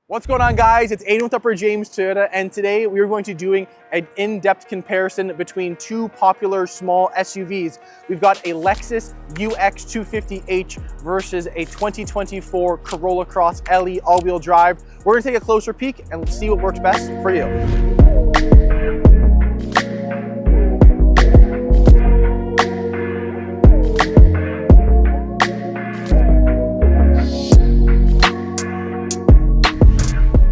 What's going on, guys? It's Aiden with Upper James Toyota, and today we're going to be doing an in-depth comparison between two popular small SUVs. We've got a Lexus UX 250h versus a 2024 Corolla Cross LE all-wheel drive. We're going to take a closer peek and see what works best for you.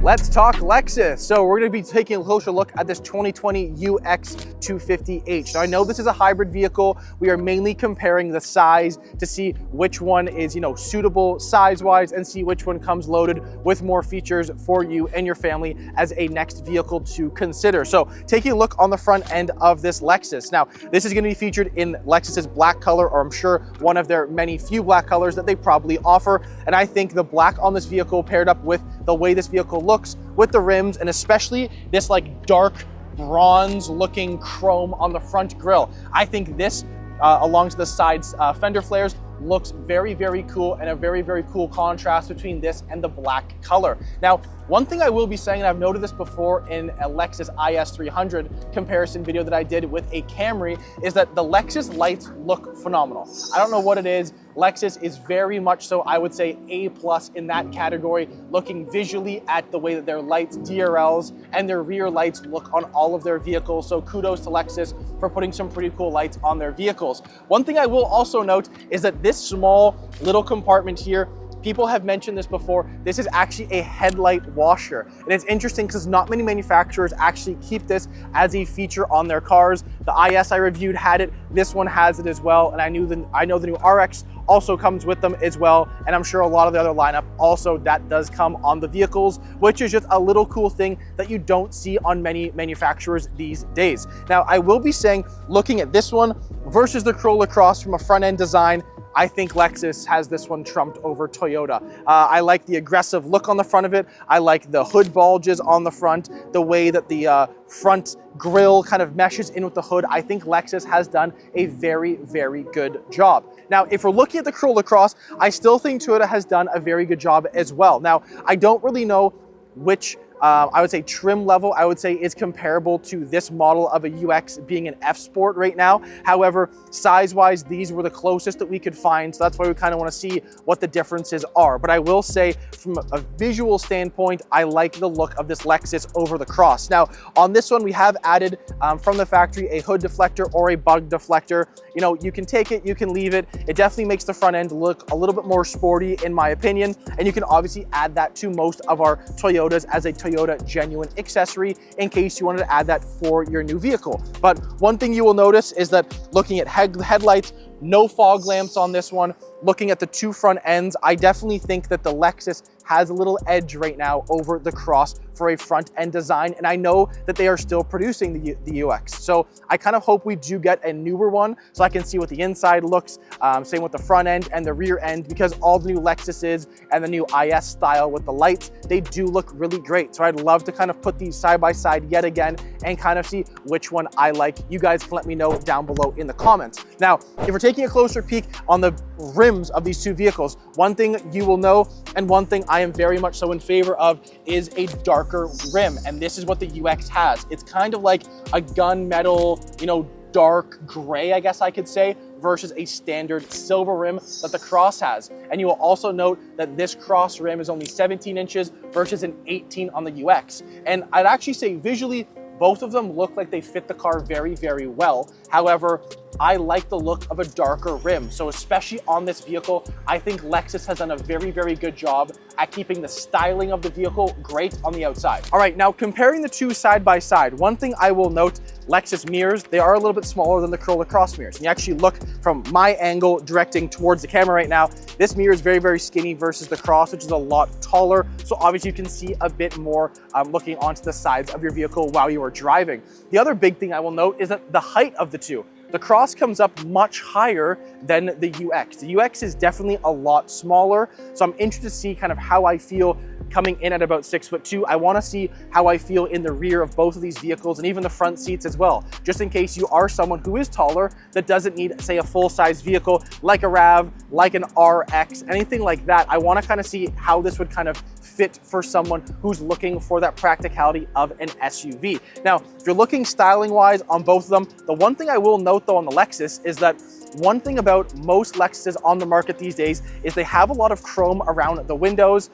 Let's talk Lexus. So we're going to be taking a closer look at this 2020 UX 250h. Now I know this is a hybrid vehicle. We are mainly comparing the size to see which one is, suitable size-wise and see which one comes loaded with more features for you and your family as a next vehicle to consider. So taking a look on the front end of this Lexus. Now this is going to be featured in Lexus's black color, or I'm sure one of their many few black colors that they probably offer. And I think the black on this vehicle paired up with the way this vehicle looks with the rims, and especially this like dark bronze looking chrome on the front grille. I think this along to the sides fender flares looks very, very cool, and a very, very cool contrast between this and the black color. Now, one thing I will be saying, and I've noted this before in a Lexus IS 300 comparison video that I did with a Camry, is that the Lexus lights look phenomenal. I don't know what it is. Lexus is very much so, I would say, A+ in that category, looking visually at the way that their lights, DRLs, and their rear lights look on all of their vehicles. So kudos to Lexus for putting some pretty cool lights on their vehicles. One thing I will also note is that this small little compartment here, people have mentioned this before, this is actually a headlight washer. And it's interesting because not many manufacturers actually keep this as a feature on their cars. The IS I reviewed had it, this one has it as well, and I know the new RX also comes with them as well, and I'm sure a lot of the other lineup also that does come on the vehicles, which is just a little cool thing that you don't see on many manufacturers these days. Now, I will be saying, looking at this one versus the Corolla Cross from a front-end design, I think Lexus has this one trumped over Toyota. I like the aggressive look on the front of it. I like the hood bulges on the front, the way that the front grille kind of meshes in with the hood. I think Lexus has done a very, very good job. Now, if we're looking at the Corolla Cross, I still think Toyota has done a very good job as well. Now, I don't really know which I would say trim level, I would say is comparable to this model of a UX being an F Sport right now. However, size-wise, these were the closest that we could find. So that's why we kind of want to see what the differences are. But I will say from a visual standpoint, I like the look of this Lexus over the Cross. Now, on this one, we have added from the factory a hood deflector or a bug deflector. You can take it, you can leave it. It definitely makes the front end look a little bit more sporty in my opinion. And you can obviously add that to most of our Toyotas as a Toyota genuine accessory in case you wanted to add that for your new vehicle. But one thing you will notice is that looking at headlights, no fog lamps on this one. Looking at the two front ends, I definitely think that the Lexus has a little edge right now over the Cross for a front end design. And I know that they are still producing the UX. So I kind of hope we do get a newer one so I can see what the inside looks, same with the front end and the rear end, because all the new Lexuses and the new IS style with the lights, they do look really great. So I'd love to kind of put these side by side yet again and kind of see which one I like. You guys can let me know down below in the comments. Now, if we're taking a closer peek on the rims of these two vehicles, one thing you will know, and one thing I am very much so in favor of, is a darker rim. And this is what the UX has. It's kind of like a gunmetal, dark gray, I guess I could say, versus a standard silver rim that the Cross has. And you will also note that this Cross rim is only 17 inches versus an 18 on the UX. And I'd actually say visually, both of them look like they fit the car very, very well. However, I like the look of a darker rim. So especially on this vehicle, I think Lexus has done a very, very good job at keeping the styling of the vehicle great on the outside. All right, now comparing the two side by side, one thing I will note, Lexus mirrors, they are a little bit smaller than the Corolla Cross mirrors. And you actually look from my angle directing towards the camera right now, this mirror is very, very skinny versus the Cross, which is a lot taller. So obviously you can see a bit more looking onto the sides of your vehicle while you are driving. The other big thing I will note is that the height of the two. the Cross comes up much higher than the UX. The UX is definitely a lot smaller, so I'm interested to see kind of how I feel coming in at about 6'2". I want to see how I feel in the rear of both of these vehicles and even the front seats as well, just in case you are someone who is taller that doesn't need, say, a full-size vehicle like a RAV, like an RX, anything like that. I want to kind of see how this would kind of fit for someone who's looking for that practicality of an SUV. Now, if you're looking styling-wise on both of them, the one thing I will note though on the Lexus is that one thing about most Lexuses on the market these days is they have a lot of chrome around the windows,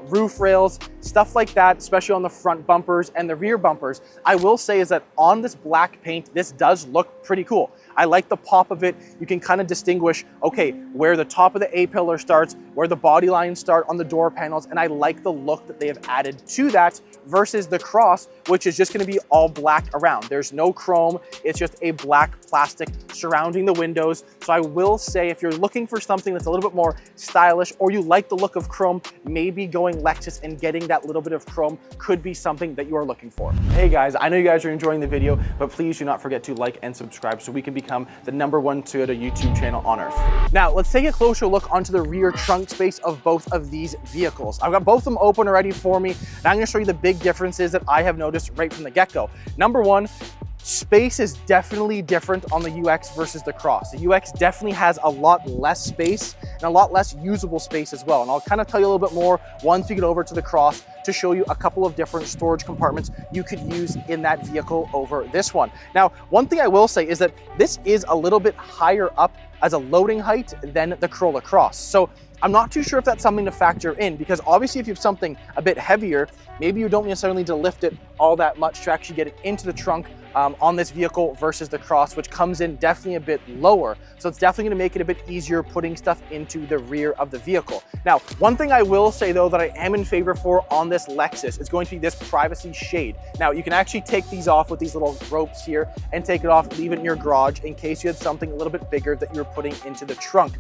roof rails, stuff like that, especially on the front bumpers and the rear bumpers. I will say is that on this black paint, this does look pretty cool. I like the pop of it. You can kind of distinguish, okay, where the top of the A-pillar starts, where the body lines start on the door panels, and I like the look that they have added to that versus the Cross, which is just gonna be all black around. There's no chrome, it's just a black plastic surrounding the windows. So I will say if you're looking for something that's a little bit more stylish or you like the look of chrome, maybe going Lexus and getting that little bit of chrome could be something that you are looking for. Hey guys, I know you guys are enjoying the video, but please do not forget to like and subscribe so we can become the #1 Toyota YouTube channel on earth. Now, let's take a closer look onto the rear trunk space of both of these vehicles. I've got both of them open already for me, and I'm gonna show you the big differences that I have noticed right from the get-go. Number one, space is definitely different on the UX versus the Cross. The UX definitely has a lot less space and a lot less usable space as well. And I'll kind of tell you a little bit more once we get over to the Cross to show you a couple of different storage compartments you could use in that vehicle over this one. Now, one thing I will say is that this is a little bit higher up as a loading height than the Corolla Cross. So I'm not too sure if that's something to factor in, because obviously if you have something a bit heavier, maybe you don't necessarily need to lift it all that much to actually get it into the trunk on this vehicle versus the Cross, which comes in definitely a bit lower. So it's definitely gonna make it a bit easier putting stuff into the rear of the vehicle. Now, one thing I will say though that I am in favor for on this Lexus is going to be this privacy shade. Now, you can actually take these off with these little ropes here and take it off, leave it in your garage in case you had something a little bit bigger that you're putting into the trunk.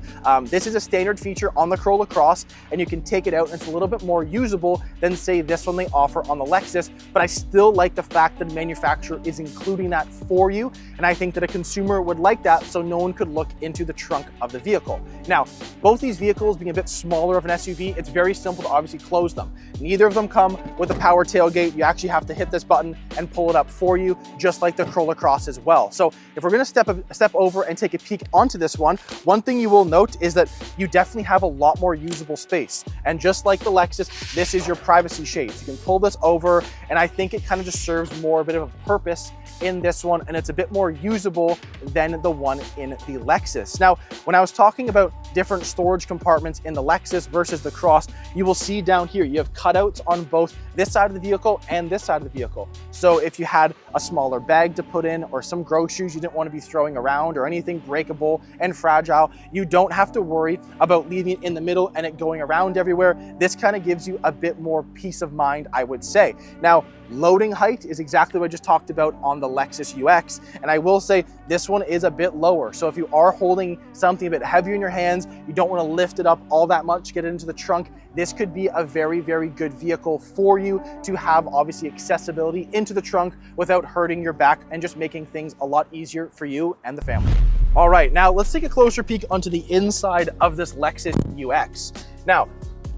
This is a standard feature on the Corolla Cross, and you can take it out and it's a little bit more usable than say this one they offer on the Lexus, but I still like the fact that the manufacturer is including that for you, and I think that a consumer would like that so no one could look into the trunk of the vehicle. Now, both these vehicles being a bit smaller of an SUV, it's very simple to obviously close them. Neither of them come with a power tailgate. You actually have to hit this button and pull it up for you, just like the Corolla Cross as well. So if we're gonna step over and take a peek onto this one thing you will note is that you definitely have a lot more usable space. And just like the Lexus, this is your privacy shades. You can pull this over, and I think it kind of just serves more a bit of a purpose in this one, and it's a bit more usable than the one in the Lexus. Now, when I was talking about different storage compartments in the Lexus versus the Cross, you will see down here, you have cutouts on both this side of the vehicle and this side of the vehicle. So if you had a smaller bag to put in or some groceries you didn't want to be throwing around or anything breakable and fragile, you don't have to worry about leaving it in the middle and it going around everywhere. This kind of gives you a bit more peace of mind, I would say. Now, loading height is exactly what I just talked about on the Lexus UX, and I will say this one is a bit lower. So if you are holding something a bit heavier in your hands, you don't want to lift it up all that much to get it into the trunk, this could be a very, very good vehicle for you to have obviously accessibility into the trunk without hurting your back and just making things a lot easier for you and the family. All right, now let's take a closer peek onto the inside of this Lexus UX. Now,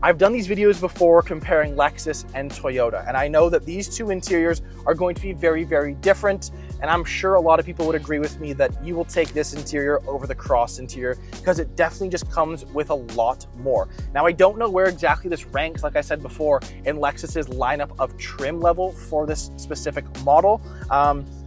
I've done these videos before comparing Lexus and Toyota, and I know that these two interiors are going to be very, very different, and I'm sure a lot of people would agree with me that you will take this interior over the Cross interior because it definitely just comes with a lot more. Now, I don't know where exactly this ranks, like I said before, in Lexus's lineup of trim level for this specific model.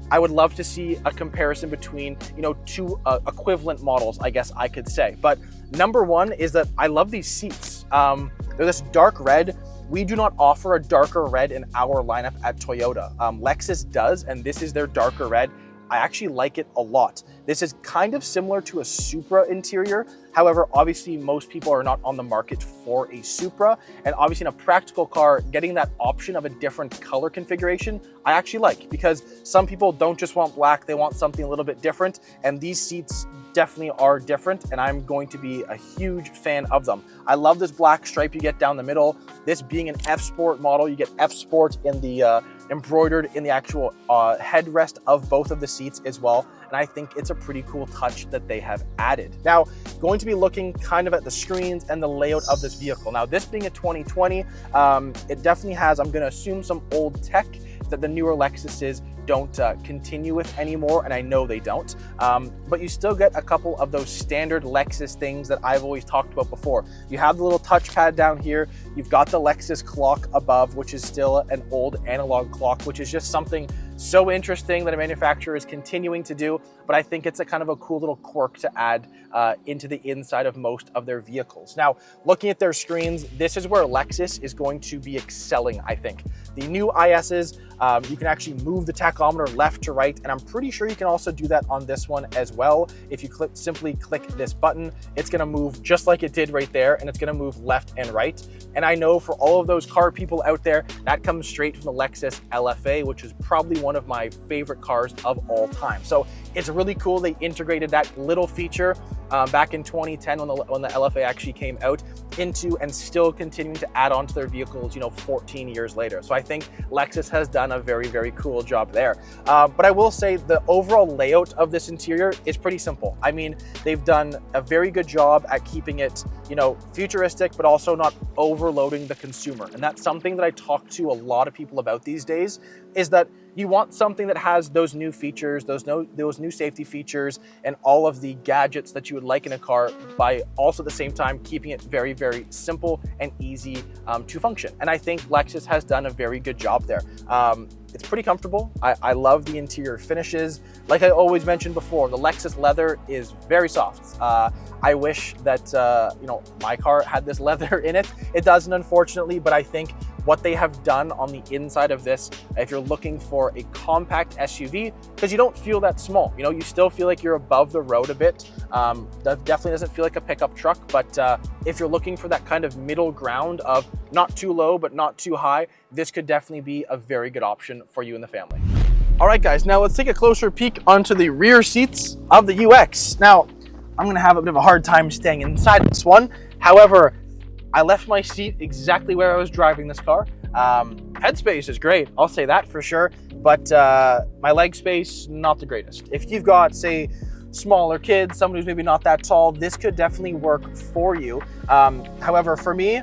I would love to see a comparison between, two equivalent models, I guess I could say. But number one is that I love these seats. They're this dark red. We do not offer a darker red in our lineup at Toyota. Lexus does, and this is their darker red. I actually like it a lot. This is kind of similar to a Supra interior. However, obviously most people are not on the market for a Supra. And obviously in a practical car, getting that option of a different color configuration, I actually like, because some people don't just want black, they want something a little bit different. And these seats definitely are different, and I'm going to be a huge fan of them. I love this black stripe you get down the middle. This being an F Sport model, you get F Sport in the embroidered in the actual headrest of both of the seats as well. And I think it's a pretty cool touch that they have added. Now, going to be looking kind of at the screens and the layout of this vehicle. Now, this being a 2020, it definitely has, I'm gonna assume, some old tech that the newer Lexuses don't continue with anymore, and I know they don't. But you still get a couple of those standard Lexus things that I've always talked about before. You have the little touchpad down here. You've got the Lexus clock above, which is still an old analog clock, which is just something so interesting that a manufacturer is continuing to do, but I think it's a kind of a cool little quirk to add into the inside of most of their vehicles. Now, looking at their screens, this is where Lexus is going to be excelling, I think. The new ISs, you can actually move the tachometer left to right, and I'm pretty sure you can also do that on this one as well. If you simply click this button, it's gonna move just like it did right there, and it's gonna move left and right. And I know for all of those car people out there, that comes straight from the Lexus LFA, which is probably one of my favorite cars of all time. So it's really cool they integrated that little feature back in 2010 when the LFA actually came out into, and still continuing to add on to their vehicles, 14 years later. So I think Lexus has done a very, very cool job there. But I will say the overall layout of this interior is pretty simple. I mean, they've done a very good job at keeping it, futuristic, but also not overloading the consumer. And that's something that I talk to a lot of people about these days, is that you want something that has those new features, those new safety features, and all of the gadgets that you would like in a car, by also at the same time keeping it very, very simple and easy to function. And I think Lexus has done a very good job there. It's pretty comfortable. I love the interior finishes. Like I always mentioned before, the Lexus leather is very soft. I wish that my car had this leather in it. It doesn't, unfortunately, but I think what they have done on the inside of this, if you're looking for a compact SUV, because you don't feel that small, you still feel like you're above the road a bit. That definitely doesn't feel like a pickup truck, but if you're looking for that kind of middle ground of not too low, but not too high, this could definitely be a very good option for you and the family. All right, guys, now let's take a closer peek onto the rear seats of the UX. Now, I'm gonna have a bit of a hard time staying inside this one. However, I left my seat exactly where I was driving this car. Headspace is great, I'll say that for sure, but my leg space, not the greatest. If you've got, say, smaller kids, someone who's maybe not that tall, this could definitely work for you. However, for me,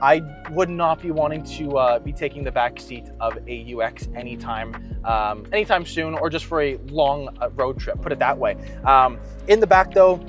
I would not be wanting to be taking the back seat of a UX anytime soon, or just for a long road trip, put it that way. In the back though,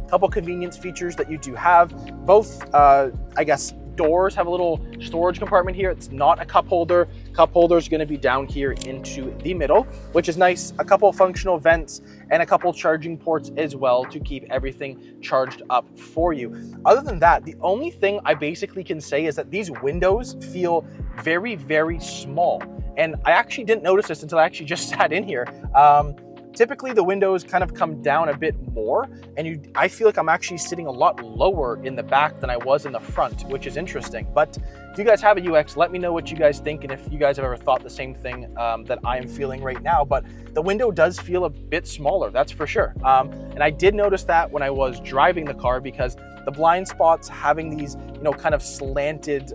a couple convenience features that you do have. Both, I guess, doors have a little storage compartment here. It's not a cup holder. Cup holder is going to be down here into the middle, which is nice. A couple functional vents and a couple charging ports as well to keep everything charged up for you. Other than that, the only thing I basically can say is that these windows feel very, very small. And I actually didn't notice this until I actually just sat in here. Typically the windows kind of come down a bit more, and I feel like I'm actually sitting a lot lower in the back than I was in the front, which is interesting. But if you guys have a UX, let me know what you guys think, and if you guys have ever thought the same thing that I am feeling right now. But the window does feel a bit smaller, that's for sure. And I did notice that when I was driving the car, because the blind spots having these, kind of slanted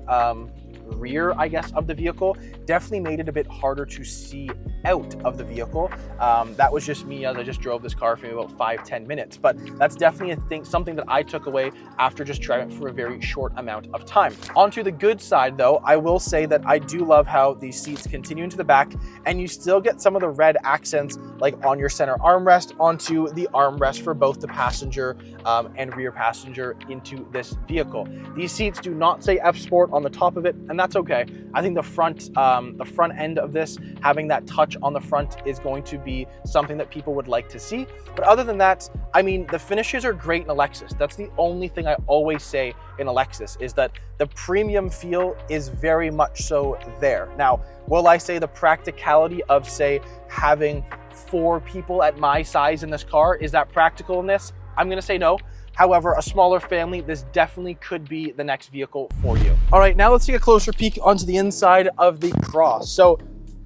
rear, I guess, of the vehicle definitely made it a bit harder to see out of the vehicle. That was just me as I just drove this car for maybe about 5-10 minutes, but that's definitely something that I took away after just driving for a very short amount of time. Onto the good side though, I will say that I do love how these seats continue into the back, and you still get some of the red accents like on your center armrest, onto the armrest for both the passenger and rear passenger into this vehicle. These seats do not say F Sport on the top of it, and that's okay. I think the front end of this, having that touch on the front, is going to be something that people would like to see. But other than that, I mean, the finishes are great in a Lexus. That's the only thing I always say in a Lexus, is that the premium feel is very much so there. Now, will I say the practicality of, say, having 4 people at my size in this car, is that practical in this? I'm gonna say no. However, a smaller family, this definitely could be the next vehicle for you. All right, now let's take a closer peek onto the inside of the Cross. So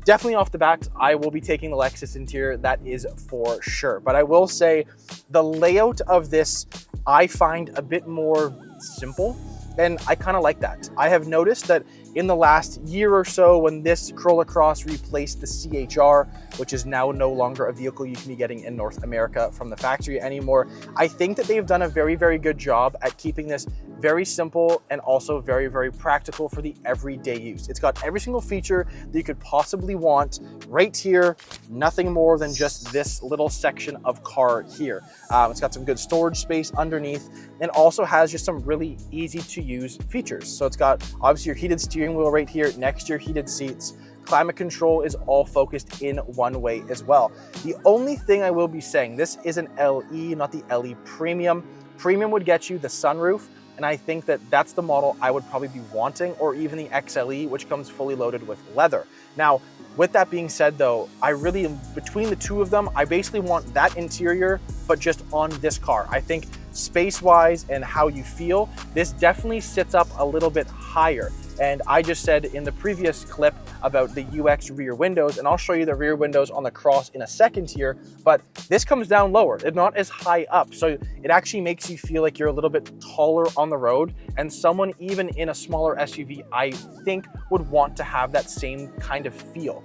definitely off the bat, I will be taking the Lexus interior, that is for sure. But I will say the layout of this, I find a bit more simple, and I kind of like that. I have noticed that in the last year or so, when this Corolla Cross replaced the CHR, which is now no longer a vehicle you can be getting in North America from the factory anymore, I think that they've done a very, very good job at keeping this very simple and also very, very practical for the everyday use. It's got every single feature that you could possibly want right here, nothing more than just this little section of car here. It's got some good storage space underneath, and also has just some really easy to use features. So it's got obviously your heated steering wheel right here next to your heated seats. Climate control is all focused in one way as well. The only thing I will be saying, this is an LE, not the LE Premium. Premium would get you the sunroof, and I think that that's the model I would probably be wanting, or even the XLE, which comes fully loaded with leather. Now, with that being said though, I really, between the two of them, I basically want that interior, but just on this car. I think space-wise and how you feel, this definitely sits up a little bit higher. And I just said in the previous clip about the UX rear windows, and I'll show you the rear windows on the Cross in a second here, but this comes down lower. It's not as high up. So it actually makes you feel like you're a little bit taller on the road, and someone even in a smaller SUV, I think, would want to have that same kind of feel.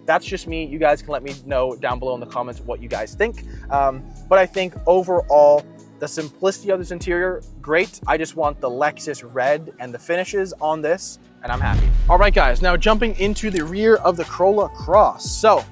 That's just me. You guys can let me know down below in the comments what you guys think. But I think overall, the simplicity of this interior, great. I just want the Lexus red and the finishes on this, and I'm happy. All right, guys, now jumping into the rear of the Corolla Cross. So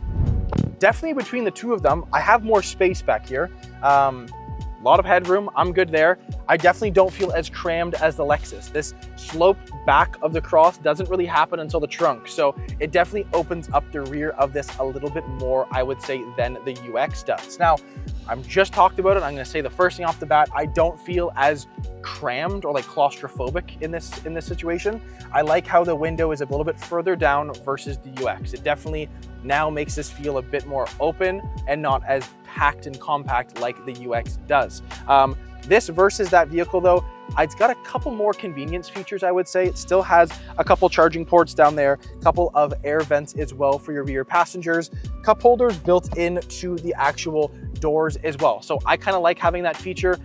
definitely between the two of them, I have more space back here. A lot of headroom, I'm good there. I definitely don't feel as crammed as the Lexus. This slope back of the Cross doesn't really happen until the trunk. So it definitely opens up the rear of this a little bit more, I would say, than the UX does. Now, I'm just talked about it. I'm gonna say the first thing off the bat, I don't feel as crammed or like claustrophobic in this situation. I like how the window is a little bit further down versus the UX. It definitely now makes this feel a bit more open and not as packed and compact like the UX does. This versus that vehicle though, it's got a couple more convenience features, I would say. It still has a couple charging ports down there, a couple of air vents as well for your rear passengers, cup holders built into the actual doors as well. So I kind of like having that feature.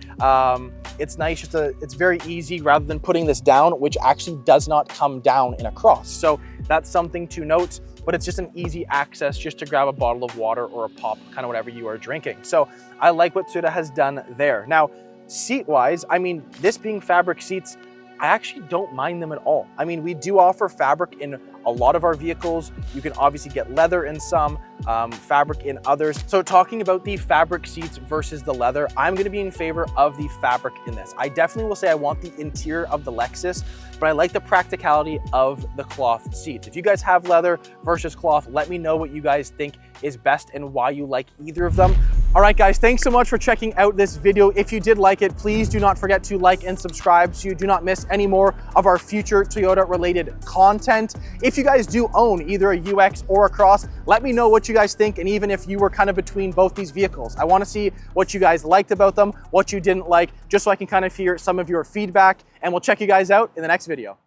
It's nice, it's very easy rather than putting this down, which actually does not come down in a Cross. So that's something to note, but it's just an easy access just to grab a bottle of water or a pop, kind of whatever you are drinking. So I like what Toyota has done there. Now, seat-wise, I mean, this being fabric seats, I actually don't mind them at all. I mean, we do offer fabric in a lot of our vehicles. You can obviously get leather in some, fabric in others. So talking about the fabric seats versus the leather, I'm gonna be in favor of the fabric in this. I definitely will say I want the interior of the Lexus, but I like the practicality of the cloth seats. If you guys have leather versus cloth, let me know what you guys think is best and why you like either of them. All right, guys, thanks so much for checking out this video. If you did like it, please do not forget to like and subscribe so you do not miss any more of our future Toyota related content. If you guys do own either a UX or a Cross, let me know what you guys think, and even if you were kind of between both these vehicles. I want to see what you guys liked about them, what you didn't like, just so I can kind of hear some of your feedback, and we'll check you guys out in the next video.